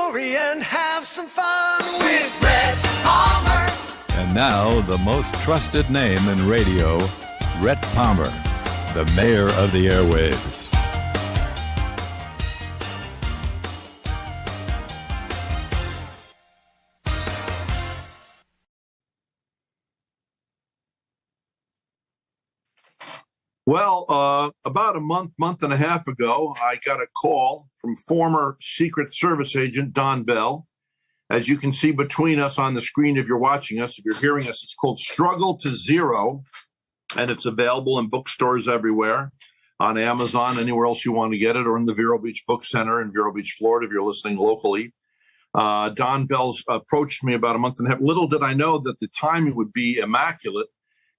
story and have some fun with Rhett Palmer. And now, the most trusted name in radio, Rhett Palmer, the mayor of the airwaves. Well, about a month and a half ago, I got a call from former Secret Service agent Don Bell. As you can see between us on the screen, if you're watching us, if you're hearing us, it's called Struggle to Zero, and it's available in bookstores everywhere, on Amazon, anywhere else you want to get it, or in the Vero Beach Book Center in Vero Beach, Florida, if you're listening locally. Don Bell's approached me about a month and a half. Little did I know that the timing would be immaculate,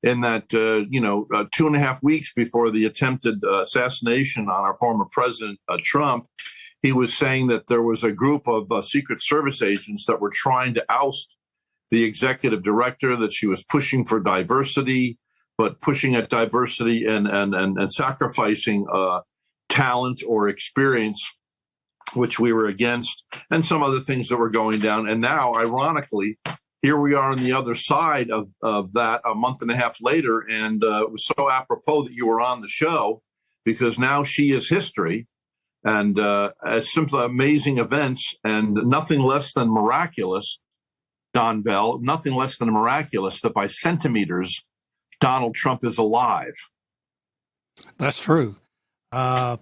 in that, 2.5 weeks before the attempted assassination on our former president, Trump, he was saying that there was a group of Secret Service agents that were trying to oust the executive director, that she was pushing for diversity, but pushing at diversity and sacrificing talent or experience, which we were against, and some other things that were going down. And now, ironically, here we are on the other side of that a month and a half later, and it was so apropos that you were on the show, because now she is history, and as simply amazing events, and nothing less than miraculous, Don Bell, nothing less than miraculous that by centimeters, Donald Trump is alive. That's true. The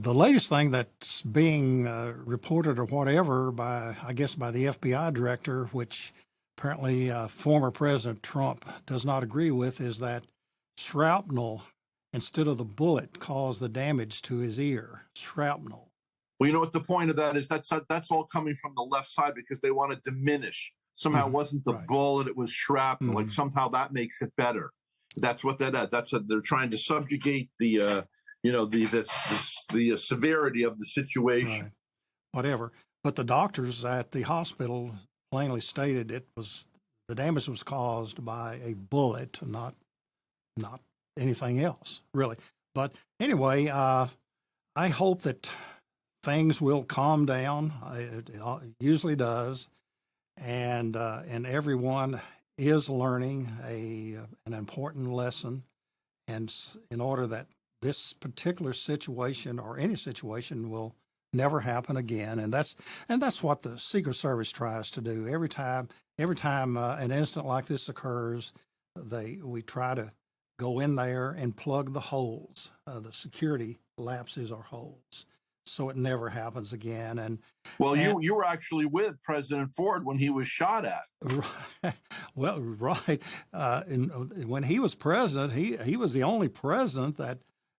latest thing that's being reported or whatever by the FBI director, which apparently former President Trump does not agree with, is that shrapnel instead of the bullet caused the damage to his ear. Shrapnel. Well, you know what the point of that is? That's all coming from the left side, because they want to diminish. Somehow it wasn't the bullet, it was shrapnel. Like somehow that makes it better. That's what that is. They're trying to subjugate the severity of the situation. Right. Whatever. But the doctors at the hospital plainly stated the damage was caused by a bullet, not anything else, really. But anyway, I hope that things will calm down. It usually does, and everyone is learning an important lesson, and in order that this particular situation or any situation will never happen again. And that's what the Secret Service tries to do. Every time an incident like this occurs, we try to go in there and plug the holes, the security lapses or holes, so it never happens again. And you were actually with President Ford when he was shot at. Well, right. When he was president, he was the only president that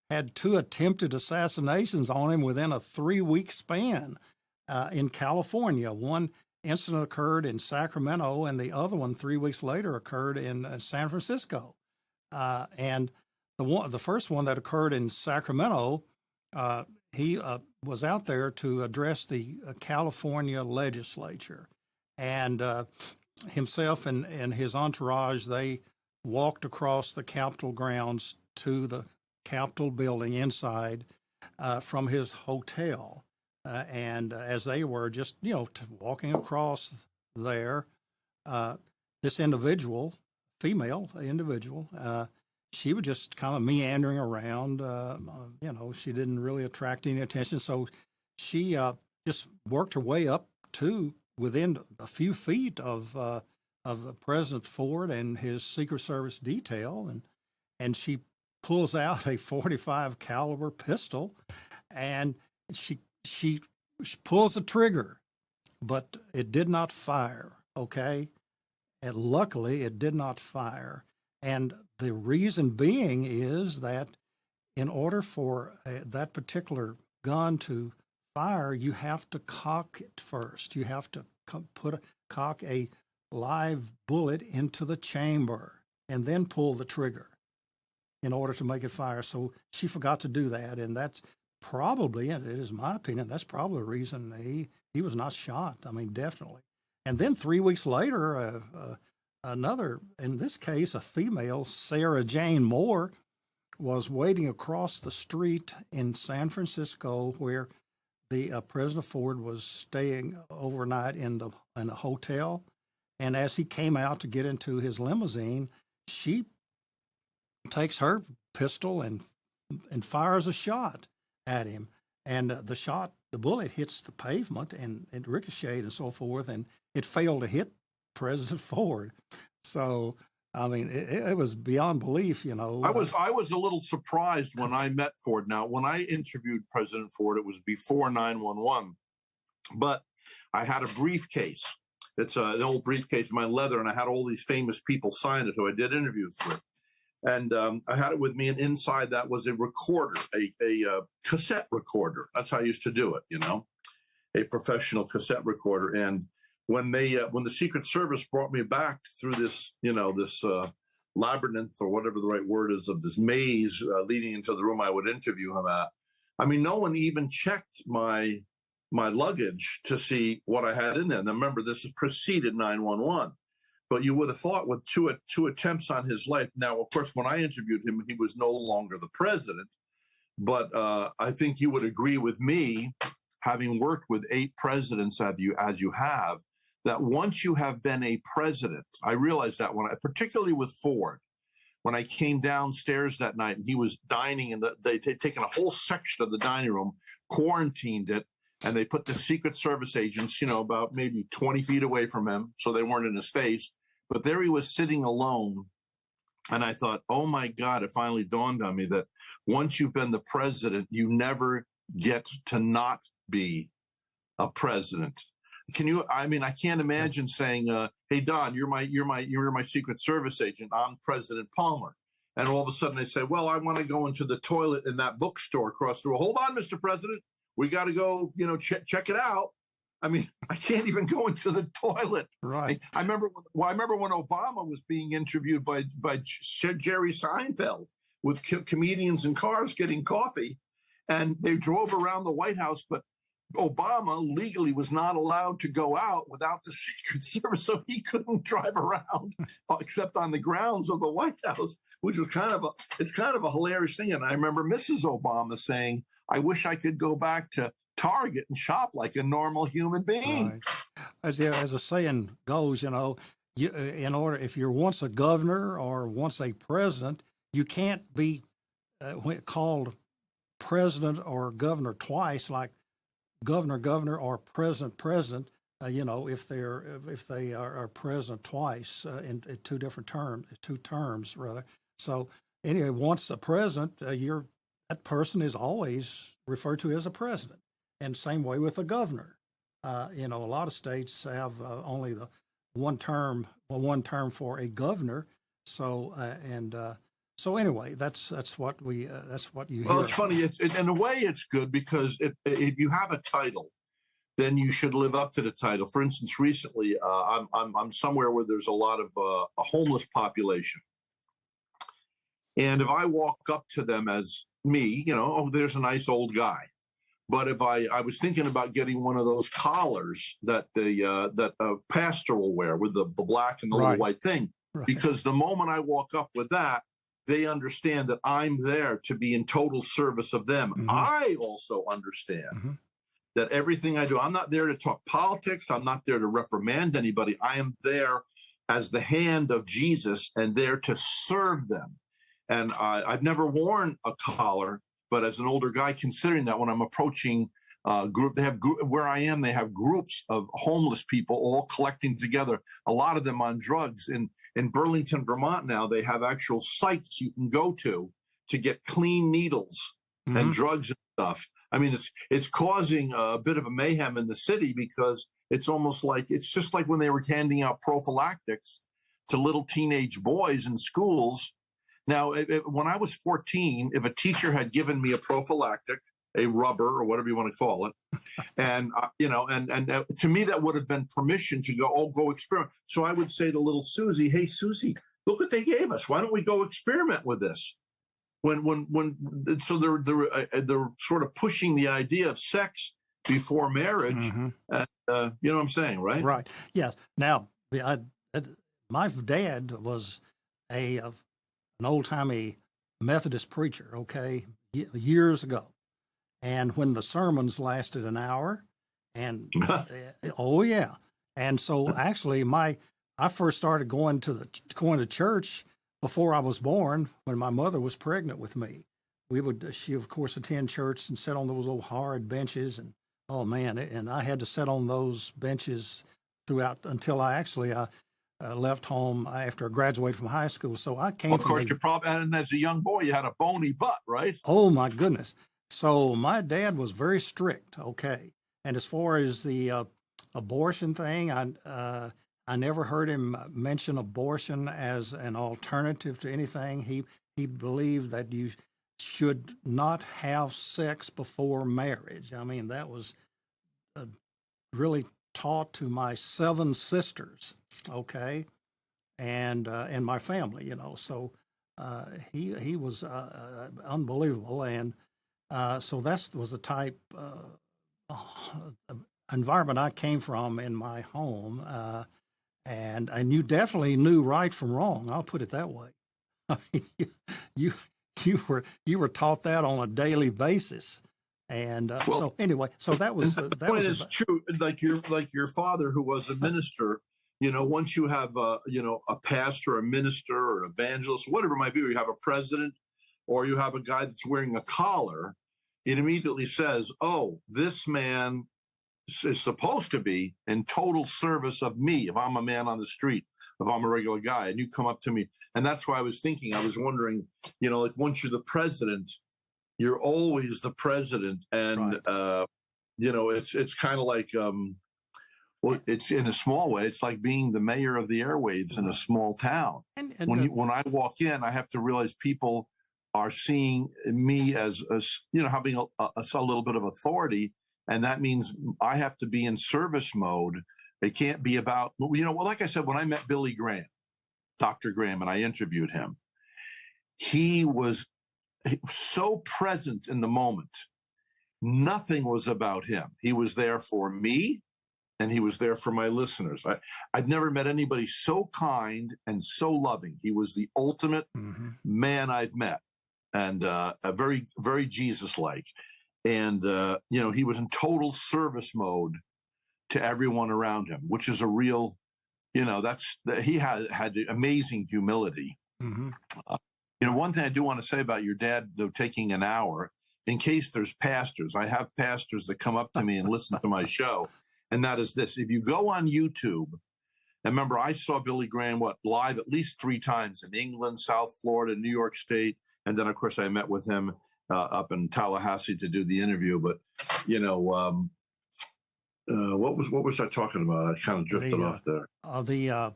had 2 attempted assassinations on him within a 3-week span in California. One incident occurred in Sacramento, and the other one 3 weeks later occurred in San Francisco. And the first one that occurred in Sacramento, he was out there to address the California legislature, and himself and his entourage, they walked across the Capitol grounds to the Capitol building inside from his hotel. And as they were just, walking across there, this individual, female individual, she was just kind of meandering around. She didn't really attract any attention. So she just worked her way up to within a few feet of President Ford and his Secret Service detail. And she pulls out a .45 caliber pistol, and she pulls the trigger, but it did not fire. Okay, and luckily it did not fire, and the reason being is that in order for that particular gun to fire, you have to cock it first. You have to cock a live bullet into the chamber and then pull the trigger in order to make it fire. So she forgot to do that, and that's probably, and it is my opinion, that's probably the reason he was not shot. I mean, definitely. And then 3 weeks later, another, in this case, a female, Sarah Jane Moore, was waiting across the street in San Francisco, where President Ford was staying overnight in a hotel, and as he came out to get into his limousine, she takes her pistol and fires a shot at him, and the bullet hits the pavement and it ricocheted and so forth, and it failed to hit President Ford. So I mean, it was beyond belief, you know. I was a little surprised when I met Ford. Now, when I interviewed President Ford, it was before 9/11, but I had a briefcase. It's an old briefcase, my leather, and I had all these famous people sign it who I did interviews with. And I had it with me, and inside that was a recorder, a cassette recorder. That's how I used to do it, you know, a professional cassette recorder. And when the Secret Service brought me back through this, you know, this labyrinth or whatever the right word is of this maze leading into the room I would interview him at, I mean, no one even checked my luggage to see what I had in there. Now, remember, this is preceded 9/11. But you would have thought with two attempts on his life. Now, of course, when I interviewed him, he was no longer the president. But I think you would agree with me, having worked with 8 presidents as you have, that once you have been a president, I realized that particularly with Ford, when I came downstairs that night and he was dining, and they'd taken a whole section of the dining room, quarantined it, and they put the Secret Service agents, you know, about maybe 20 feet away from him, so they weren't in his face. But there he was sitting alone. And I thought, oh, my God, it finally dawned on me that once you've been the president, you never get to not be a president. I can't imagine saying, hey, Don, you're my Secret Service agent. I'm President Palmer. And all of a sudden they say, well, I want to go into the toilet in that bookstore across the road. Hold on, Mr. President. We got to go, you know, check it out. I mean, I can't even go into the toilet. Right. I remember when Obama was being interviewed by Jerry Seinfeld with comedians in cars getting coffee, and they drove around the White House, but Obama legally was not allowed to go out without the Secret Service, so he couldn't drive around except on the grounds of the White House, which was kind of a hilarious thing. And I remember Mrs. Obama saying, I wish I could go back to Target and shop like a normal human being. Right. As the saying goes, you know, if you're once a governor or once a president, you can't be called president or governor twice, like governor or president. You know, if they are president twice in two terms rather. So anyway, once a president, that person is always referred to as a president. And same way with a governor. You know, a lot of states have only the one term for a governor. So so anyway, that's what you hear. Well, it's funny. In a way, it's good because if you have a title, then you should live up to the title. For instance, recently, I'm somewhere where there's a lot of a homeless population, and if I walk up to them as me, you know, oh, there's a nice old guy. But if I was thinking about getting one of those collars that a pastor will wear with the black and the little white thing, because the moment I walk up with that, they understand that I'm there to be in total service of them. Mm-hmm. I also understand that everything I do, I'm not there to talk politics. I'm not there to reprimand anybody. I am there as the hand of Jesus and there to serve them. And I've never worn a collar. But as an older guy, considering that when I'm approaching where I am, they have groups of homeless people all collecting together, a lot of them on drugs. In Burlington, Vermont now, they have actual sites you can go to get clean needles and drugs and stuff. I mean, it's causing a bit of a mayhem in the city because it's just like when they were handing out prophylactics to little teenage boys in schools. Now, when I was 14, if a teacher had given me a prophylactic, a rubber or whatever you want to call it, and to me that would have been permission to go experiment. So I would say to little Susie, "Hey, Susie, look what they gave us. Why don't we go experiment with this?" So they're sort of pushing the idea of sex before marriage. And, you know what I'm saying, right? Right. Yes. Now, my dad was an old-timey Methodist preacher, okay, years ago. and when the sermons lasted an hour, and oh yeah, and so actually I first started going to church before I was born when my mother was pregnant with me. She of course attend church and sit on those old hard benches, and oh man, and I had to sit on those benches throughout until I left home after I graduated from high school. So I came Of from course, and as a young boy, you had a bony butt, right? oh my goodness. So my dad was very strict. Okay, and as far as the abortion thing, I never heard him mention abortion as an alternative to anything. He believed that you should not have sex before marriage. I mean, that was really taught to my 7 sisters, okay, and my family, So he was unbelievable, and so that was the type environment I came from in my home, and you definitely knew right from wrong. I'll put it that way. you you were taught that on a daily basis. And so anyway, so that was that point is true. Like your father, who was a minister, once you have a pastor, a minister, or evangelist, whatever it might be, or you have a president, or you have a guy that's wearing a collar, it immediately says, "Oh, this man is supposed to be in total service of me. If I'm a man on the street, if I'm a regular guy, and you come up to me," and that's why I was wondering, like once you're the president, you're always the president, and right. It's kind of like it's in a small way, it's like being the mayor of the airwaves in a small town. And When I walk in, I have to realize people are seeing me as having a little bit of authority, and that means I have to be in service mode. It can't be about like I said, when I met Billy Graham, Dr. Graham, and I interviewed him, he was so present in the moment. Nothing was about him. He was there for me, and he was there for my listeners. I've never met anybody so kind and so loving. He was the ultimate man I've met, and a very, very Jesus-like. And he was in total service mode to everyone around him, which is a real, he had amazing humility. One thing I do want to say about your dad, though, taking an hour, in case there's pastors, I have pastors that come up to me and listen to my show, and that is this. If you go on YouTube, and remember, I saw Billy Graham, live at least 3 times in England, South Florida, New York State, and then, of course, I met with him up in Tallahassee to do the interview. But, what was I talking about? I kind of drifted off there. The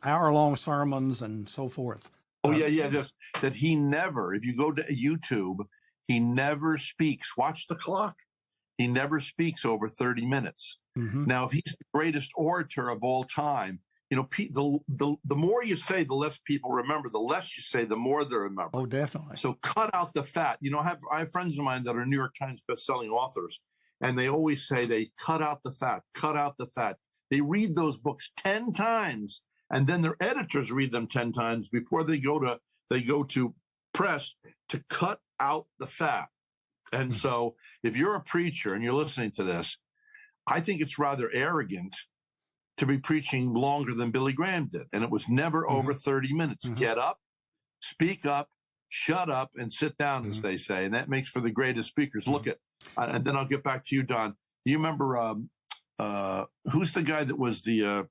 hour-long sermons and so forth. Oh, yeah. Just that he never, if you go to YouTube, he never speaks. Watch the clock. He never speaks over 30 minutes. Now, if he's the greatest orator of all time, the more you say, the less people remember. The less you say, the more they remember. Oh, definitely. So cut out the fat. I have friends of mine that are New York Times bestselling authors, and they always say they cut out the fat, cut out the fat. They read those books 10 times. And then their editors read them 10 times before they go to press to cut out the fat. And so if you're a preacher and you're listening to this, I think it's rather arrogant to be preaching longer than Billy Graham did. And it was never over 30 minutes. Get up, speak up, shut up, and sit down, as they say. And that makes for the greatest speakers. Look at, and then I'll get back to you, Don. You remember who's the guy that was the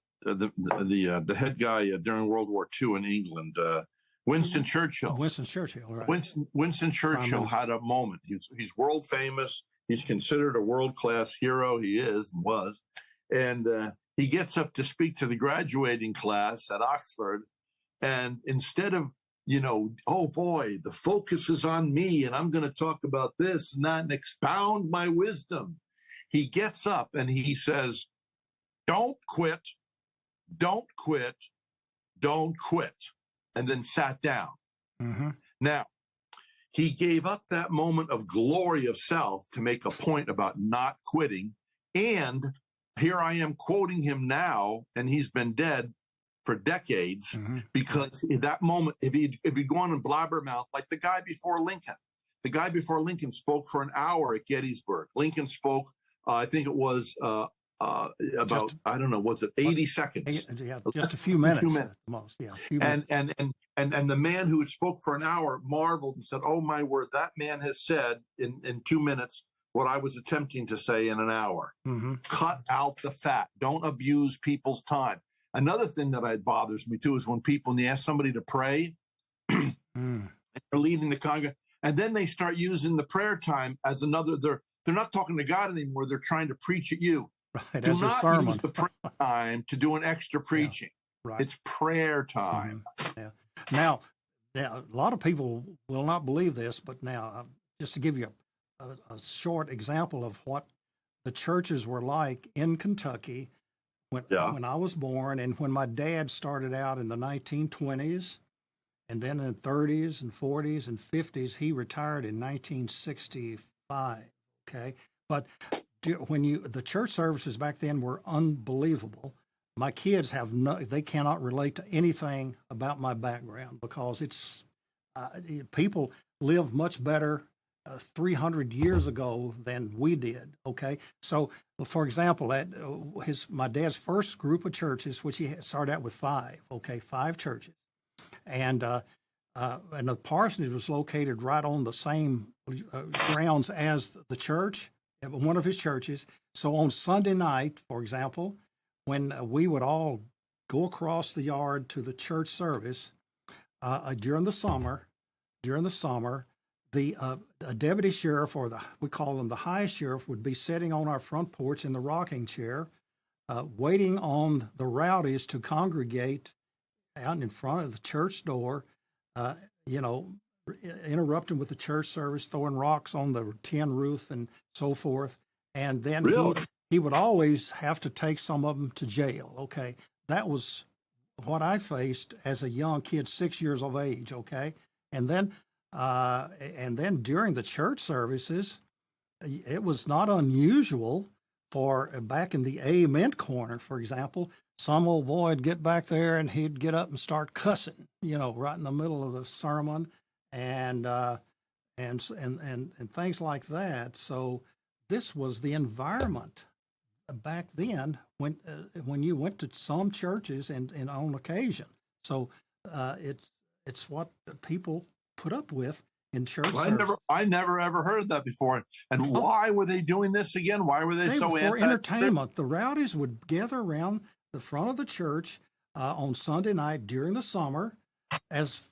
head guy during World War II in England? Winston Churchill. Winston Churchill, right. Winston Churchill had a moment. He's world famous. He's considered a world-class hero. He is and was. And he gets up to speak to the graduating class at Oxford. And instead of, oh boy, the focus is on me and I'm going to talk about this and that and expound my wisdom, he gets up and he says, "Don't quit. Don't quit, don't quit," and then sat down. Now, he gave up that moment of glory of self to make a point about not quitting. And here I am quoting him now, and he's been dead for decades, because in that moment, if he'd gone and blabbermouth like the guy before Lincoln, the guy before Lincoln spoke for an hour at Gettysburg. Lincoln spoke, I think it was about, I don't know, what's it, 80 seconds? Yeah, just a few minutes at the most. Yeah, a few minutes. And the man who spoke for an hour marveled and said, "Oh my word, that man has said in 2 minutes what I was attempting to say in an hour." Mm-hmm. Cut out the fat. Don't abuse people's time. Another thing that bothers me too is when people, and you ask somebody to pray, and they're leading the congregation, and then they start using the prayer time as another. They're not talking to God anymore. They're trying to preach at you. Right, Do as a not sermon. use the prayer time to do an extra preaching. Yeah, right. It's prayer time. Mm-hmm. Yeah. Now, a lot of people will not believe this, but now, just to give you a short example of what the churches were like in Kentucky when I was born, and when my dad started out in the 1920s, and then in the 30s and 40s and 50s, he retired in 1965. Okay, but the church services back then were unbelievable. My kids they cannot relate to anything about my background because it's people live much better 300 years ago than we did. Okay, so for example, at my dad's first group of churches, which he started out with 5. Okay, 5 churches, and the parsonage was located right on the same grounds as the church, one of his churches. So on Sunday night, for example, when we would all go across the yard to the church service during the summer, the deputy sheriff, or we call them the high sheriff, would be sitting on our front porch in the rocking chair, waiting on the rowdies to congregate out in front of the church door, interrupting with the church service, throwing rocks on the tin roof and so forth. And then he would always have to take some of them to jail. Okay, that was what I faced as a young kid, 6 years of age. Okay, and then during the church services, it was not unusual for back in the amen corner, for example, some old boy would get back there and he'd get up and start cussing, right in the middle of the sermon, and things like that. So this was the environment back then when you went to some churches and on occasion. So it's what people put up with in church. Well, I never ever heard that before. And why were they doing this again? Why were they so for entertainment? The rowdies would gather around the front of the church on Sunday night during the summer, as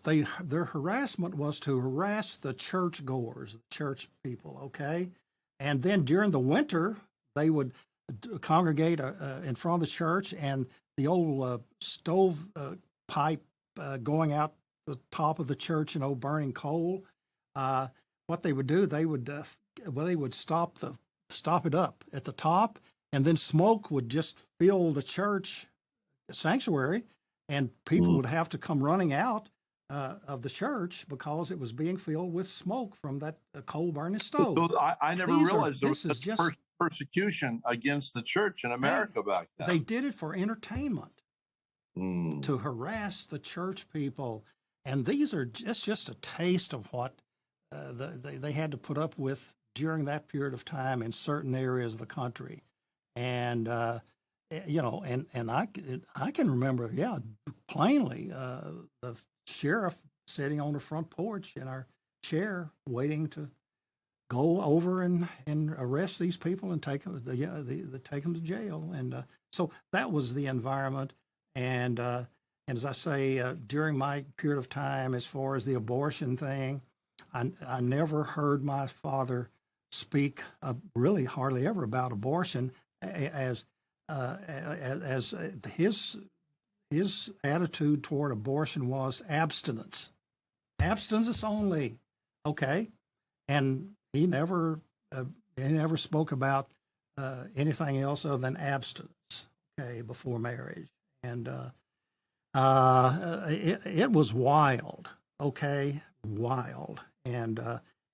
their harassment was to harass the church goers, the church people. Okay, and then during the winter they would congregate in front of the church, and the old stove pipe going out the top of the church, burning coal. What they would do, they would stop it up at the top, and then smoke would just fill the church sanctuary, and people would have to come running out of the church because it was being filled with smoke from that coal burning stove. So I never realized there was such persecution against the church in America back then. They did it for entertainment, to harass the church people. And it's just a taste of what they had to put up with during that period of time in certain areas of the country. And, and I can remember, plainly, the sheriff sitting on the front porch in our chair waiting to go over and arrest these people and take them to jail. And so that was the environment. And as I say, during my period of time, as far as the abortion thing, I never heard my father speak really hardly ever about abortion, as his attitude toward abortion was abstinence only. Okay, and he never spoke about anything else other than abstinence. Okay, before marriage. And it was wild, okay, wild. And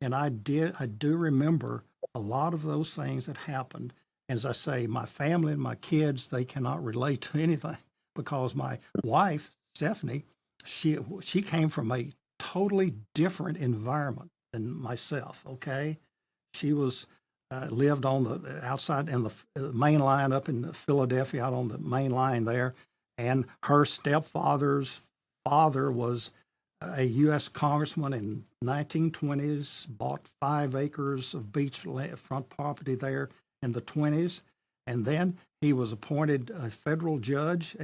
I do remember a lot of those things that happened. As I say, my family and my kids, they cannot relate to anything because my wife, Stephanie, she came from a totally different environment than myself. Okay, she was lived on the outside in the main line up in Philadelphia, out on the main line there, and her stepfather's father was a U.S. congressman in 1920s, bought 5 acres of beachfront property there in the 20s, and then he was appointed a federal judge,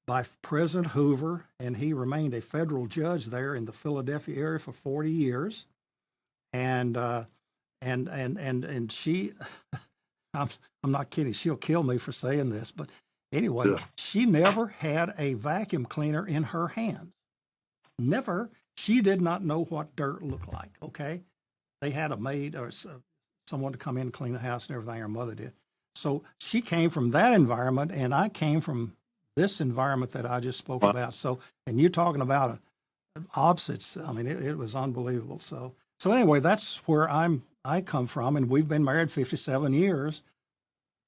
by President Hoover, and he remained a federal judge there in the Philadelphia area for 40 years. And she, I'm not kidding. She'll kill me for saying this, but anyway, Yeah. she never had a vacuum cleaner in her hand. Never. She did not know what dirt looked like. Okay, they had a maid or someone to come in and clean the house and everything. Her mother did. So she came from that environment, and I came from this environment that I just spoke about. So, and you're talking about opposites. I mean, it was unbelievable. So anyway, that's where I come from, and we've been married 57 years.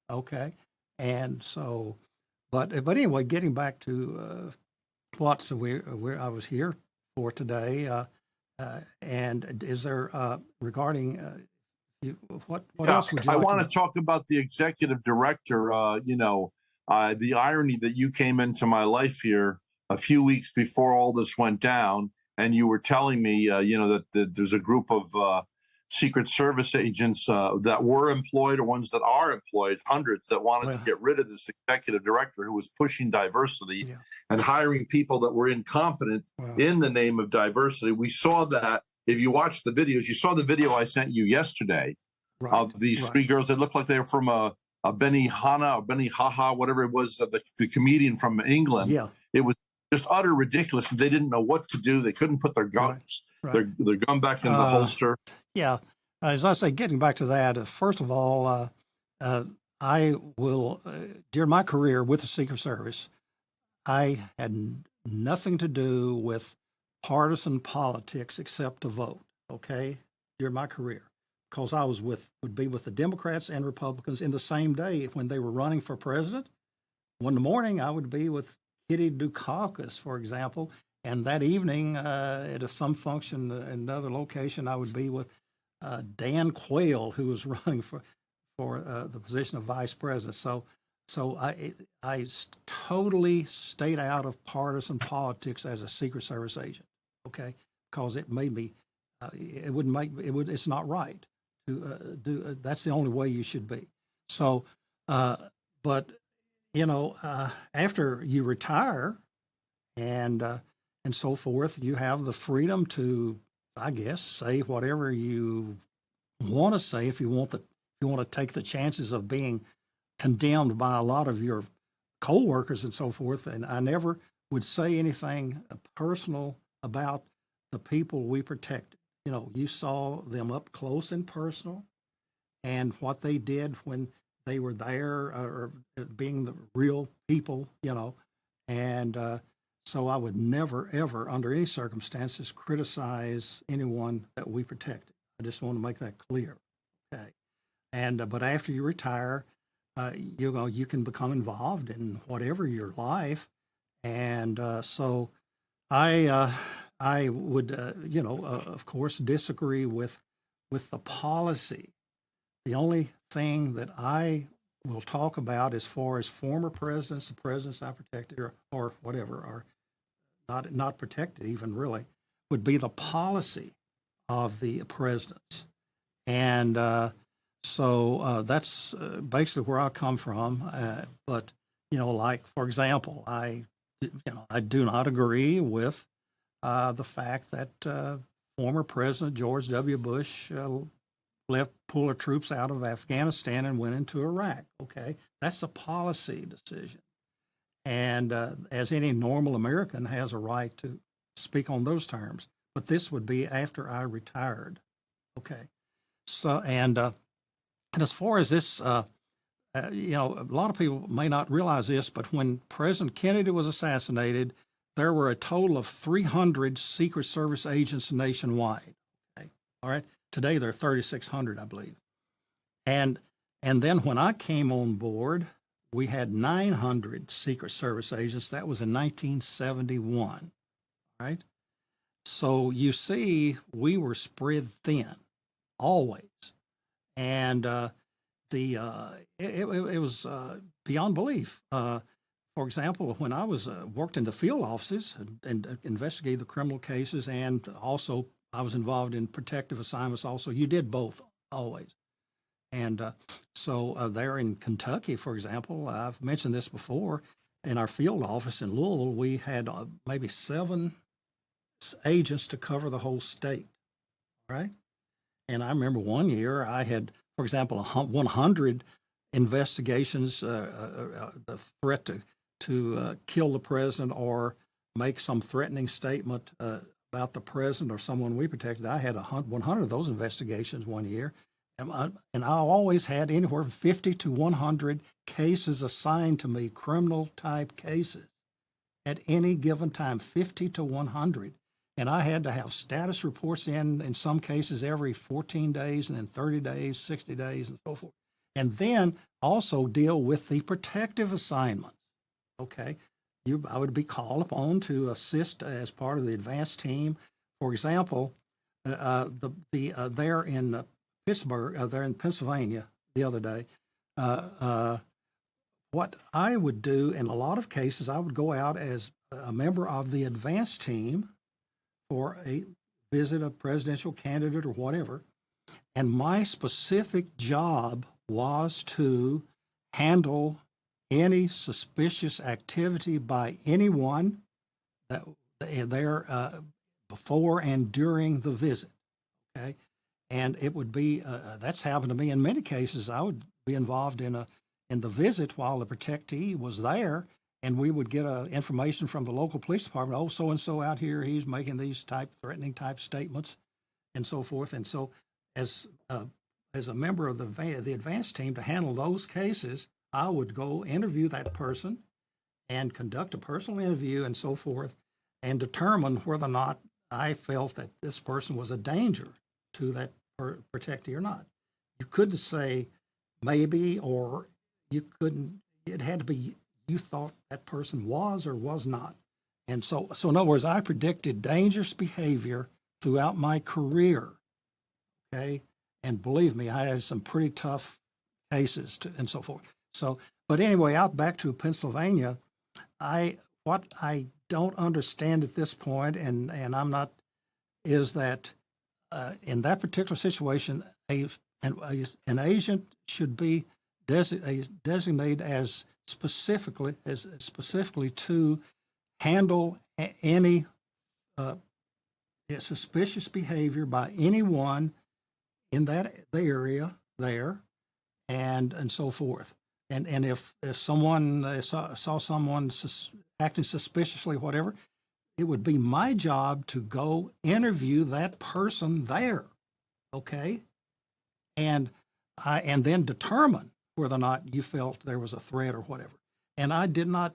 Okay, and so, but anyway, getting back to what I was here for today, and is there regarding what else would you I like want to talk about the executive director. The irony that you came into my life here a few weeks before all this went down, and you were telling me, that there's a group of Secret Service agents that were employed or ones that are employed, hundreds that wanted to get rid of this executive director who was pushing diversity and hiring people that were incompetent in the name of diversity. We saw that. If you watch the videos, you saw the video I sent you yesterday of these 3 girls that looked like they were from a Benihana or Benihaha, whatever it was, the comedian from England. Yeah. It was just utter ridiculous. They didn't know what to do. They couldn't put their guns, their gun back in the holster. Yeah. As I say, getting back to that, first of all, I will, during my career with the Secret Service, I had nothing to do with partisan politics except to vote, okay, during my career. Because I would be with the Democrats and Republicans in the same day when they were running for president. One morning, I would be with Kitty Dukakis, for example, and that evening at some function in another location, I would be with Dan Quayle, who was running for the position of vice president. So I totally stayed out of partisan politics as a Secret Service agent, okay, because it made me. It's not right to do. That's the only way you should be. So, but after you retire, and so forth, you have the freedom to, I guess, say whatever you want to say if you want to take the chances of being condemned by a lot of your co-workers and so forth. And I never would say anything personal about the people we protected. You saw them up close and personal, and what they did when they were there, or being the real people, and so I would never, ever, under any circumstances, criticize anyone that we protected. I just want to make that clear, okay? And but after you retire, you can become involved in whatever your life, and so I would, of course, disagree with the policy. The only thing that I will talk about as far as former presidents, the presidents I protected, or whatever, are not protected even really, would be the policy of the presidents. And so that's basically where I come from. But, like, for example, I do not agree with the fact that former President George W. Bush pulled our troops out of Afghanistan and went into Iraq. Okay, that's a policy decision, and as any normal American has a right to speak on those terms. But this would be after I retired. Okay, so and as far as this, a lot of people may not realize this, but when President Kennedy was assassinated, there were a total of 300 Secret Service agents nationwide. Okay, all right. Today there are 3,600, I believe. And then when I came on board, we had 900 Secret Service agents. That was in 1971, right? So you see, we were spread thin always, and it was beyond belief. For example, when I was worked in the field offices and investigated the criminal cases, and also I was involved in protective assignments. Also, you did both always. And so there in Kentucky, for example, I've mentioned this before. In our field office in Louisville, we had maybe 7 agents to cover the whole state, right? And I remember one year I had, for example, 100 investigations, the threat to kill the president or make some threatening statement about the president or someone we protected. I had 100 of those investigations one year. And I always had anywhere from 50 to 100 cases assigned to me, criminal type cases, at any given time, 50 to 100. And I had to have status reports in some cases every 14 days, and then 30 days, 60 days, and so forth. And then also deal with the protective assignments. Okay, I would be called upon to assist as part of the advanced team. For example, there in Pittsburgh, there in Pennsylvania the other day, what I would do in a lot of cases, I would go out as a member of the advance team for a visit a presidential candidate or whatever. And my specific job was to handle any suspicious activity by anyone that there before and during the visit. Okay. And it would be, that's happened to me in many cases. I would be involved in the visit while the protectee was there, and we would get information from the local police department. Oh, so-and-so out here, he's making these threatening type statements and so forth. And so as a member of the advanced team to handle those cases, I would go interview that person and conduct a personal interview and so forth and determine whether or not I felt that this person was a danger to that protectee or not. You couldn't say maybe, or you couldn't, it had to be you thought that person was or was not. And so in other words, I predicted dangerous behavior throughout my career, okay? And believe me, I had some pretty tough cases and so forth. So, but anyway, out back to Pennsylvania, what I don't understand at this point, and I'm not, is that in that particular situation, an agent should be designated as specifically to handle any suspicious behavior by anyone in the area there, and so forth. And if someone saw someone acting suspiciously, whatever, it would be my job to go interview that person there, okay, and then determine whether or not you felt there was a threat or whatever. And I did not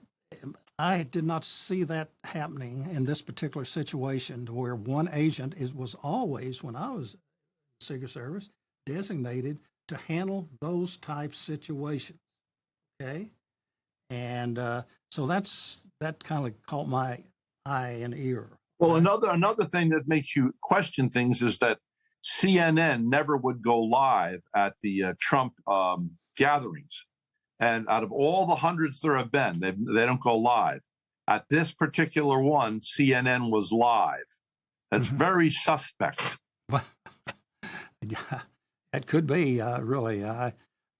see that happening in this particular situation, to where one agent was always, when I was in the Secret Service, designated to handle those type situations. Okay, and so that kind of caught my eye and ear. Well, another thing that makes you question things is that CNN never would go live at the Trump gatherings, and out of all the hundreds there have been, they don't go live. At this particular one, CNN was live. That's very suspect. Yeah, it could be really.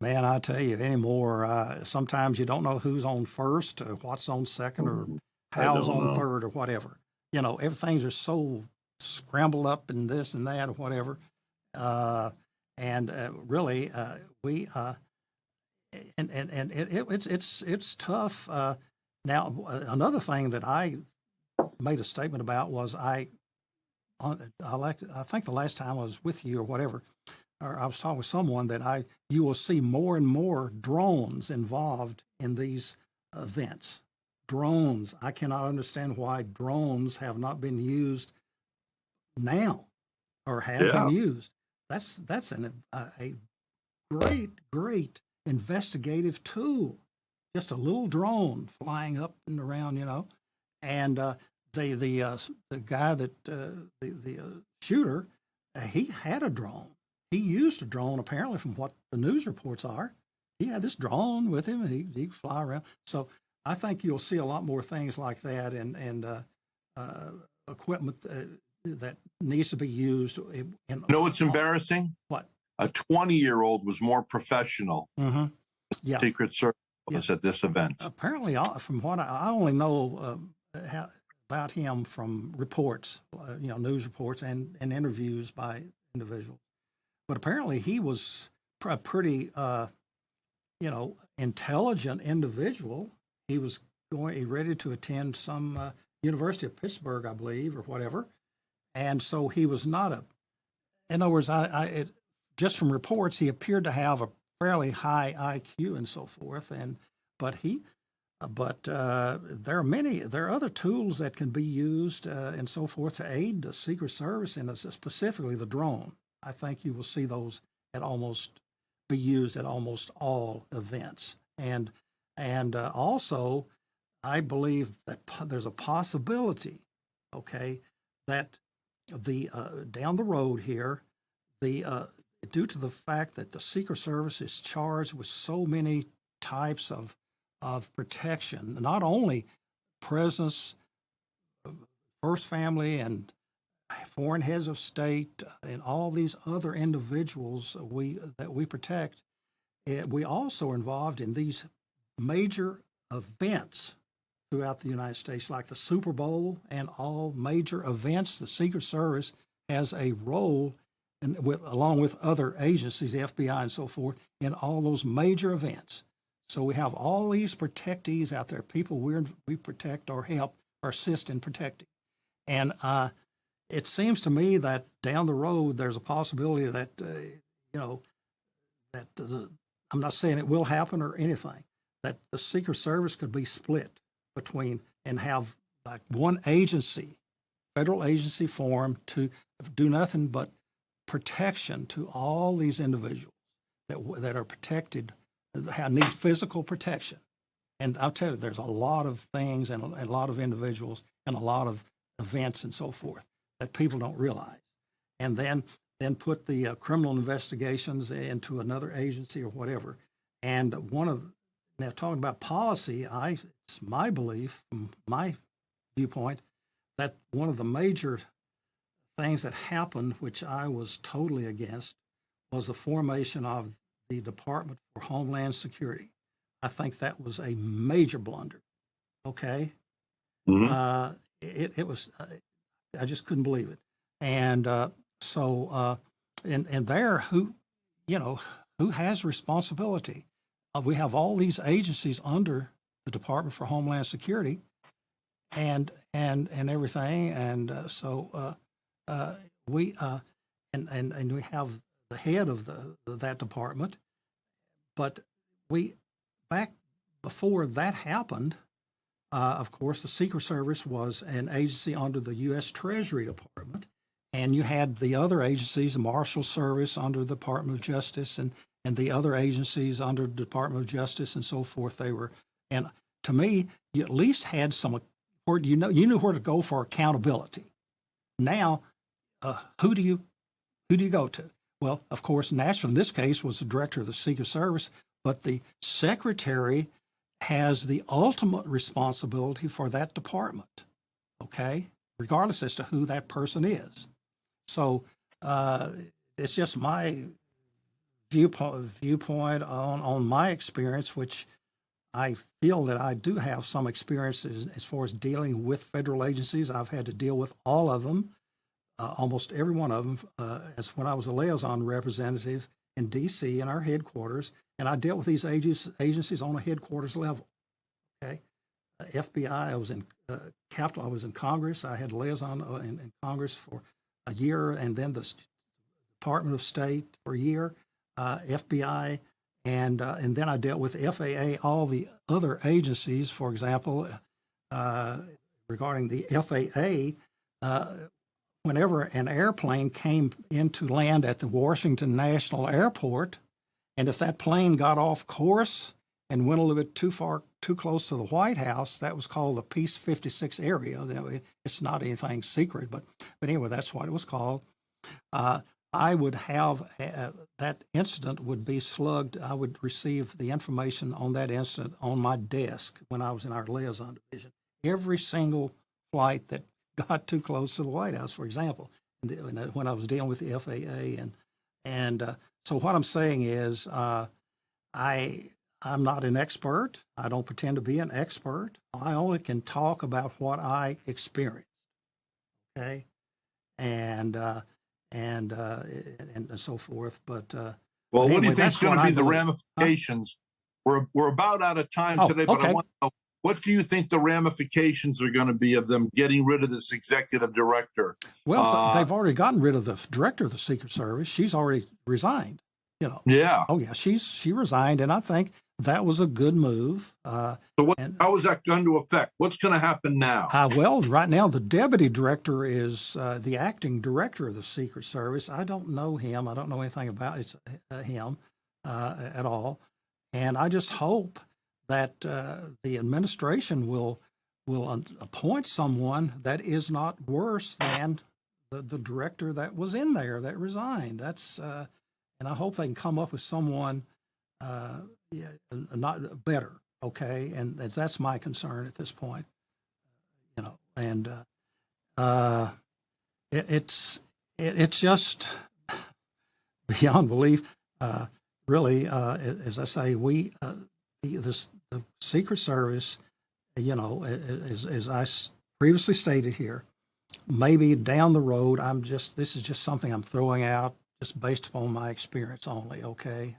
Man, I tell you, anymore, sometimes you don't know who's on first, or what's on second, or how's on third, or whatever. You know, everything's are so scrambled up and this and that or whatever. Really, we it's tough. Now, another thing that I made a statement about was I think the last time I was with you or whatever, or I was talking with someone, that you will see more and more drones involved in these events. Drones. I cannot understand why drones have not been used now, or have been used. That's a great investigative tool. Just a little drone flying up and around, and the guy that the shooter, he had a drone. He used a drone apparently, from what the news reports are. He had this drone with him, and he'd fly around. So I think you'll see a lot more things like that, and equipment that needs to be used. You know what's embarrassing? What? A 20-year-old was more professional. Mm-hmm. Yeah. Secret Service was at this event. Apparently, from what I only know about him from reports, news reports and interviews by individuals. But apparently, he was a pretty, intelligent individual. He was ready to attend some University of Pittsburgh, I believe, or whatever. And so he was not in other words, just from reports, he appeared to have a fairly high IQ and so forth. But there are other tools that can be used and so forth to aid the Secret Service, and specifically the drone. I think you will see those be used at almost all events. And also, I believe that there's a possibility, that down the road here, due to the fact that the Secret Service is charged with so many types of protection, not only presidents, first family, and foreign heads of state, and all these other individuals that we protect, we also are involved in these major events throughout the United States, like the Super Bowl and all major events. The Secret Service has a role, along with other agencies, the FBI and so forth, in all those major events. So we have all these protectees out there, people we protect or help or assist in protecting. And it seems to me that down the road, there's a possibility that, I'm not saying it will happen or anything, that the Secret Service could be split between and have like one agency, federal agency formed to do nothing but protection to all these individuals that are protected, that need physical protection. And I'll tell you, there's a lot of things and a lot of individuals and a lot of events and so forth that people don't realize. And then put the criminal investigations into another agency or whatever. And now talking about policy, it's my belief, from my viewpoint, that one of the major things that happened, which I was totally against, was the formation of the Department for Homeland Security. I think that was a major blunder. Okay, mm-hmm. It was. I just couldn't believe it, and and there, who has responsibility? We have all these agencies under the Department for Homeland Security, and everything, and we have the head of that department, but back before that happened, of course, the Secret Service was an agency under the U.S. Treasury Department, and you had the other agencies, the Marshal Service under the Department of Justice, and the other agencies under the Department of Justice and so forth. And to me, you at least had you knew where to go for accountability. Now, who do you go to? Well, of course, naturally, in this case, was the director of the Secret Service, but the secretary has the ultimate responsibility for that department, regardless as to who that person is. So it's just my viewpoint on my experience, which I feel that I do have some experience as far as dealing with federal agencies. I've had to deal with all of them, almost every one of them, as when I was a liaison representative in D.C. in our headquarters, and I dealt with these agencies on a headquarters level. FBI, I was in Capitol, I was in Congress. I had liaison in Congress for a year, and then the Department of State for a year, FBI, and then I dealt with FAA, all the other agencies. For example, regarding the FAA, whenever an airplane came into land at the Washington National Airport, and if that plane got off course and went a little bit too close to the White House. That was called the Peace 56 area. It's not anything secret, but anyway, that's what it was called. I would have that incident would be slugged. I would receive the information on that incident on my desk when I was in our liaison division. Every single flight that got too close to the White House, for example, when I was dealing with the FAA, and so what I'm saying is, I'm not an expert. I don't pretend to be an expert. I only can talk about what I experienced. Okay, and so forth. But well, anyway, what do you think is going to be the believe. ramifications? We're about out of time today, but okay. I want to know, what do you think the ramifications are going to be of them getting rid of this executive director? Well, they've already gotten rid of the director of the Secret Service. She's already resigned. Yeah. Oh yeah, she resigned, and I think that was a good move. So how is that going to affect? What's going to happen now? Well, right now the deputy director is the acting director of the Secret Service. I don't know him. I don't know anything about him at all, and I just hope that the administration will appoint someone that is not worse than the director that was in there that resigned. That's and I hope they can come up with someone not better. Okay, and that's my concern at this point. And it's just beyond belief. Really, as I say, the Secret Service, as I previously stated here, maybe down the road, this is just something I'm throwing out just based upon my experience only, okay?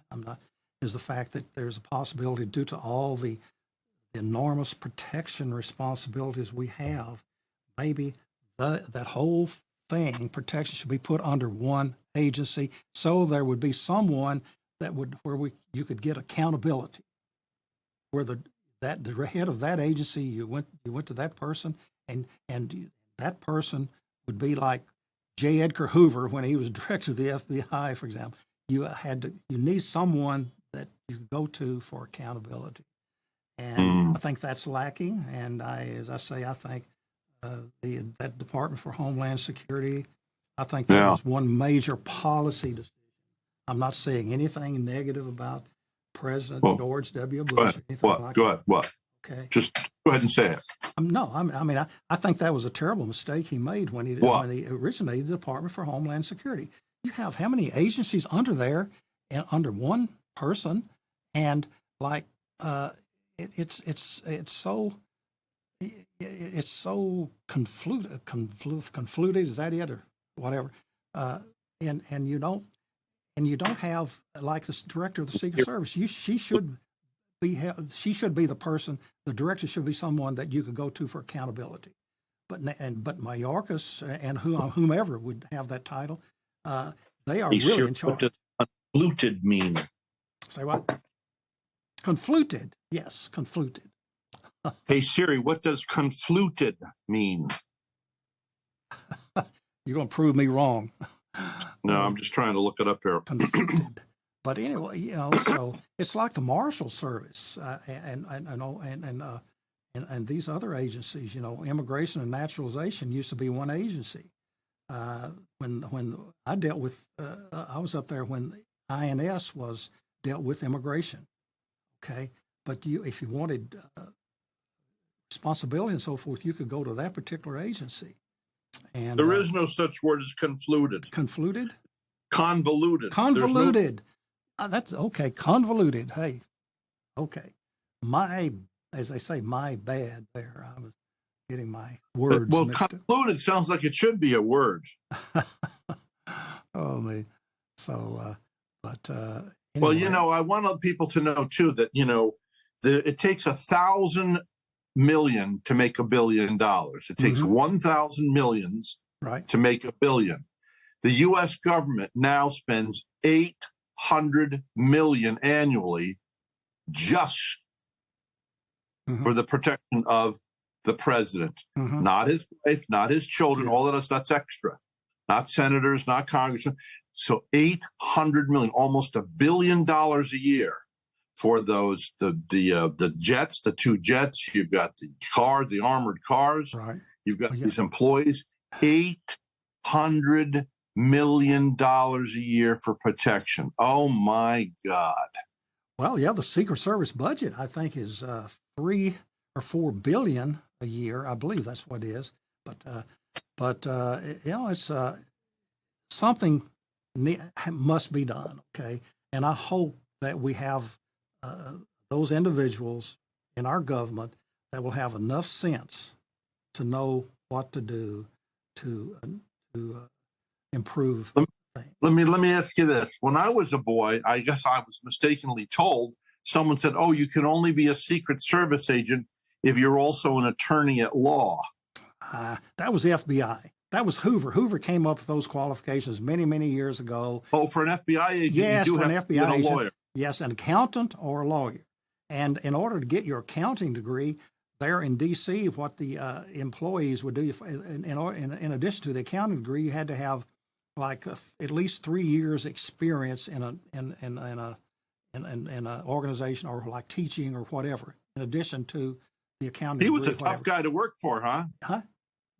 Is the fact that there's a possibility, due to all the enormous protection responsibilities we have, maybe that whole thing, protection, should be put under one agency, so there would be someone you could get accountability, where the head of that agency, you went to that person, and that person would be like J. Edgar Hoover when he was director of the FBI, for example. You need someone that you go to for accountability, and I think that's lacking. And as I say, I think that Department for Homeland Security, I think that was one major policy decision. I'm not saying anything negative about President George W. Bush. Go ahead. What? Okay. Just go ahead and say it. I think that was a terrible mistake he made when he originated the Department for Homeland Security. You have how many agencies under there and under one person, and it's so convoluted. Is that it, or whatever? And you don't have, like, this director of the Secret Service. She should be the person. The director should be someone that you could go to for accountability. But Mayorkas and whomever would have that title, they are really in charge. What does confluted mean? Say what? Confluted. Yes, confluted. Hey Siri, what does confluted mean? You're going to prove me wrong. No, I'm just trying to look it up here. Confluted. But anyway, so it's like the Marshal Service and these other agencies. Immigration and Naturalization used to be one agency. When I dealt with, I was up there when INS dealt with immigration. Okay, but if you wanted responsibility and so forth, you could go to that particular agency. And there is no such word as confluted. Confluted? Convoluted. Convoluted. That's okay. Convoluted. Hey, okay. As they say, my bad there. I was getting my words mixed up. Convoluted sounds like it should be a word. Oh, me. So, anyway. Well, I want people to know too that it takes 1,000 million to make $1 billion. It takes 1,000 millions to make $1 billion. The U.S. government now spends $800 million annually just for the protection of the president, not his wife, not his children, all of us. That's extra, not senators, not congressmen. So $800 million, almost $1 billion a year for the jets, the two jets. You've got the armored cars. Right. You've got these employees. $800 million a year for protection. Oh my God. Well, yeah, the Secret Service budget, I think, is 3 or 4 billion a year. I believe that's what it is. But it's something must be done. Okay, and I hope that we have those individuals in our government that will have enough sense to know what to do to improve things. Let me ask you this. When I was a boy, I guess I was mistakenly told, someone said, oh, you can only be a Secret Service agent if you're also an attorney at law. That was the FBI. That was Hoover. Hoover came up with those qualifications many, many years ago. Oh, for an FBI agent, yes, you do for have an FBI to be a agent, lawyer. Yes, an accountant or a lawyer. And in order to get your accounting degree, there in D.C., what the employees would do, in addition to the accounting degree, you had to have like at least 3 years experience in an organization or like teaching or whatever, in addition to the accounting. He was degree, a tough guy to work for, huh? Huh?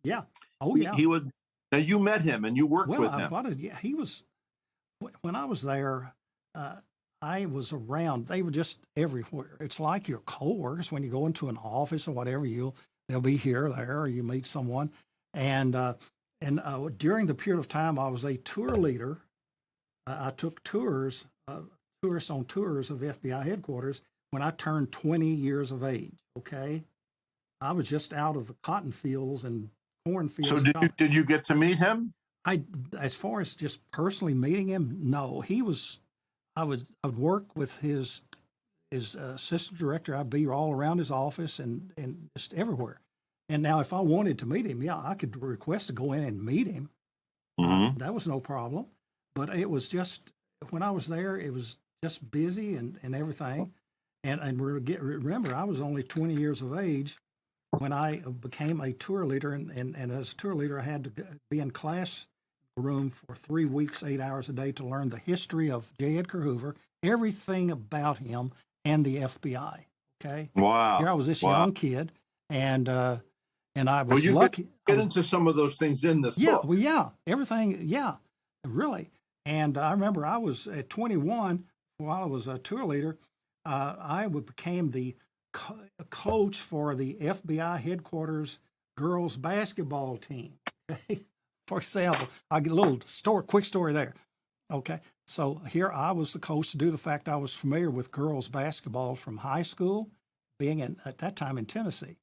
Yeah. Oh, yeah. He would. Now you met him and you worked with him. He was. When I was there, I was around. They were just everywhere. It's like your coworkers when you go into an office or whatever. They'll be here, there, or you meet someone, and during the period of time I was a tour leader, I took tourists on tours of FBI headquarters when I turned 20 years of age. Okay, I was just out of the cotton fields and cornfields. So did you get to meet him? As far as just personally meeting him, no. I would work with his assistant director. I'd be all around his office and just everywhere. And now, if I wanted to meet him, yeah, I could request to go in and meet him. Mm-hmm. That was no problem. But it was just, when I was there, it was just busy and everything. And remember, I was only 20 years of age when I became a tour leader. And as a tour leader, I had to be in class room for 3 weeks, 8 hours a day to learn the history of J. Edgar Hoover, everything about him and the FBI. Okay. Wow. Here I was this young kid, and I was lucky. Get into some of those things in this book. Well, yeah, everything. Yeah, really. And I remember I was at 21 while I was a tour leader. I became the coach for the FBI headquarters girls basketball team. Okay? For example, I get a quick story there. Okay, so here I was the coach due to the fact I was familiar with girls basketball from high school, being at that time in Tennessee.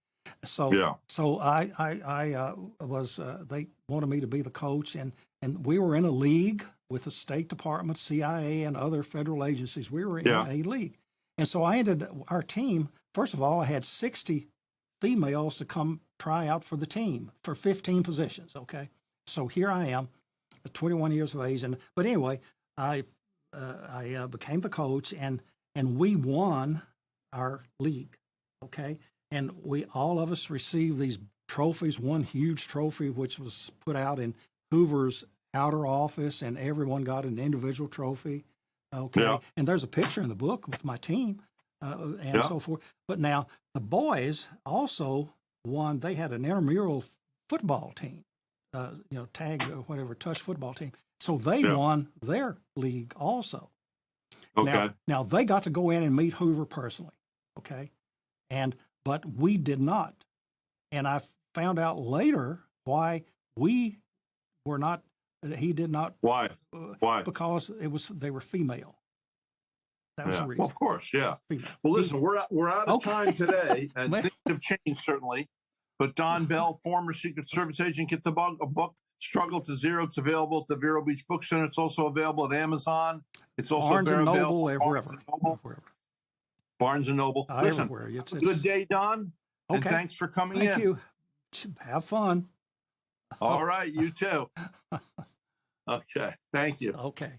So yeah. So I was they wanted me to be the coach, and we were in a league with the State Department, CIA, and other federal agencies. We were in a league, and so our team. First of all, I had 60 females to come try out for the team for 15 positions. Okay. So here I am, 21 years of age, but anyway, I became the coach, and we won our league, okay, and all of us received these trophies. One huge trophy, which was put out in Hoover's outer office, and everyone got an individual trophy, okay. And there's a picture in the book with my team, and so forth. But now the boys also won. They had an intramural football team. Tag or whatever, touch football team. So they won their league also. Okay. Now they got to go in and meet Hoover personally. Okay. But we did not. And I found out later why we were not, he did not. Why? Why? Because they were female. That was the reason. Well, of course, yeah. Female. Well, listen, we're out of time today, and things have changed certainly. But Don Bell, former Secret Service agent, get a book, Struggle to Zero. It's available at the Vero Beach Book Center. It's also available at Amazon. It's also Barnes and available Noble, wherever. Barnes and Noble. Listen, everywhere. It's good day, Don. Okay. And thanks for coming in. Thank you. Have fun. All right, you too. Okay, thank you. Okay.